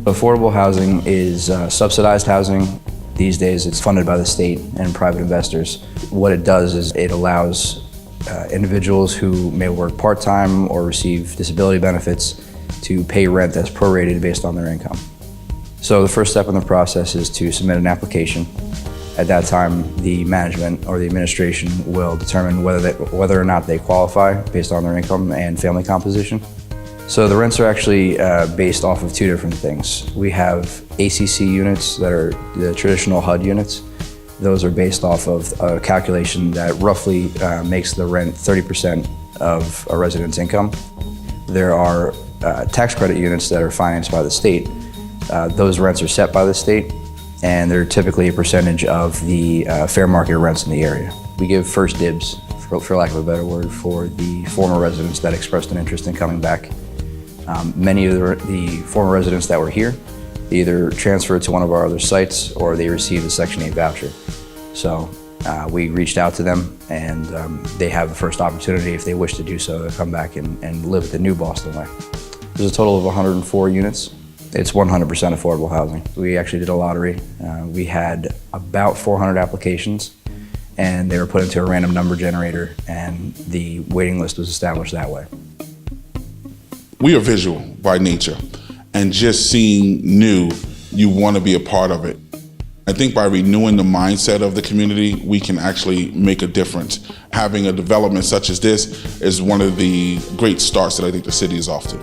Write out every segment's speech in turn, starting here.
Affordable housing is subsidized housing. These days it's funded by the state and private investors. What it does is it allows individuals who may work part-time or receive disability benefits to pay rent that's prorated based on their income. So the first step in the process is to submit an application. At that time, the management or the administration will determine whether or not they qualify based on their income and family composition. So the rents are actually based off of two different things. We have ACC units that are the traditional HUD units. Those are based off of a calculation that roughly makes the rent 30% of a resident's income. There are tax credit units that are financed by the state. Those rents are set by the state, and they're typically a percentage of the fair market rents in the area. We give first dibs, for lack of a better word, for the former residents that expressed an interest in coming back. Many of the former residents that were here either transferred to one of our other sites or they received a Section 8 voucher. So we reached out to them, and they have the first opportunity, if they wish to do so, to come back and live the new Boston way. There's a total of 104 units. It's 100% affordable housing. We actually did a lottery. We had about 400 applications, and they were put into a random number generator, and the waiting list was established that way. We are visual by nature, and just seeing new, you want to be a part of it. I think by renewing the mindset of the community, we can actually make a difference. Having a development such as this is one of the great starts that I think the city is off to.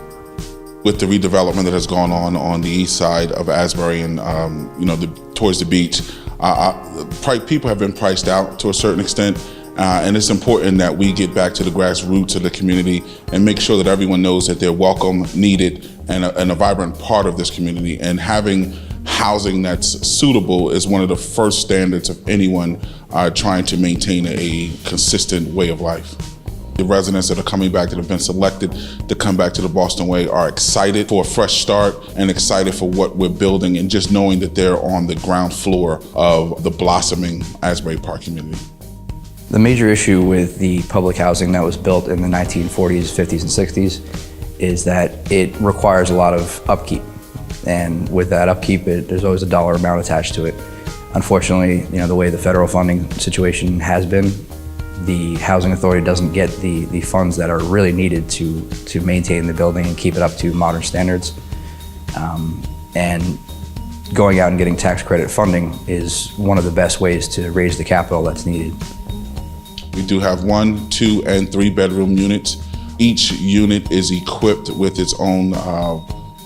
With the redevelopment that has gone on the east side of Asbury and towards the beach, people have been priced out to a certain extent. And it's important that we get back to the grassroots of the community and make sure that everyone knows that they're welcome, needed, and a vibrant part of this community. And having housing that's suitable is one of the first standards of anyone trying to maintain a consistent way of life. The residents that are coming back, that have been selected to come back to the Boston Way, are excited for a fresh start and excited for what we're building, and just knowing that they're on the ground floor of the blossoming Asbury Park community. The major issue with the public housing that was built in the 1940s, 50s, and 60s is that it requires a lot of upkeep. And with that upkeep, there's always a dollar amount attached to it. Unfortunately, the way the federal funding situation has been, the Housing Authority doesn't get the funds that are really needed to maintain the building and keep it up to modern standards. And going out and getting tax credit funding is one of the best ways to raise the capital that's needed. We do have 1, 2, and 3 bedroom units. Each unit is equipped with its own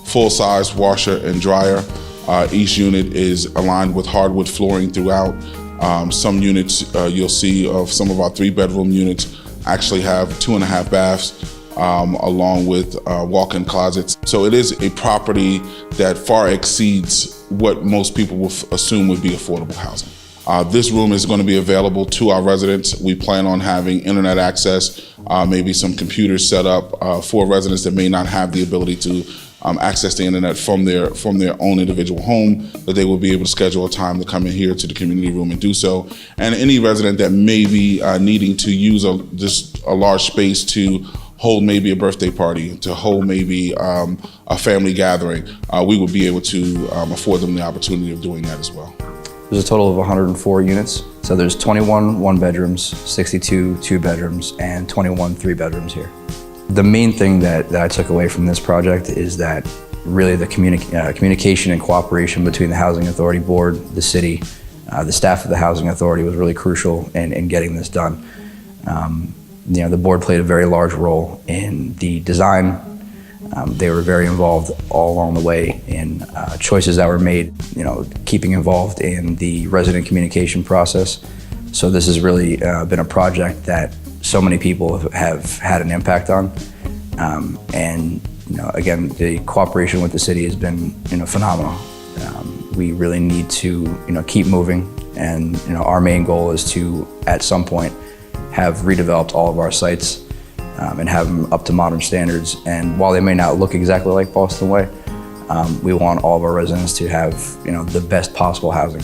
full-size washer and dryer. Each unit is aligned with hardwood flooring throughout. Some units you'll see of some of our 3 bedroom units actually have 2.5 baths along with walk-in closets. So it is a property that far exceeds what most people will assume would be affordable housing. This room is going to be available to our residents. We plan on having internet access, maybe some computers set up for residents that may not have the ability to access the internet from their own individual home, that they will be able to schedule a time to come in here to the community room and do so. And any resident that may be needing to use just a large space to hold maybe a birthday party, to hold maybe a family gathering, we will be able to afford them the opportunity of doing that as well. There's a total of 104 units. So there's 21 one-bedrooms, 62 two-bedrooms, and 21 three-bedrooms here. The main thing that I took away from this project is that really the communication and cooperation between the Housing Authority Board, the city, the staff of the Housing Authority was really crucial in getting this done. The board played a very large role in the design. They were very involved all along the way in choices that were made, keeping involved in the resident communication process. So this has really been a project that so many people have had an impact on. And again, the cooperation with the city has been phenomenal. We really need to keep moving, and our main goal is to, at some point, have redeveloped all of our sites and have them up to modern standards. And while they may not look exactly like Boston Way, we want all of our residents to have the best possible housing.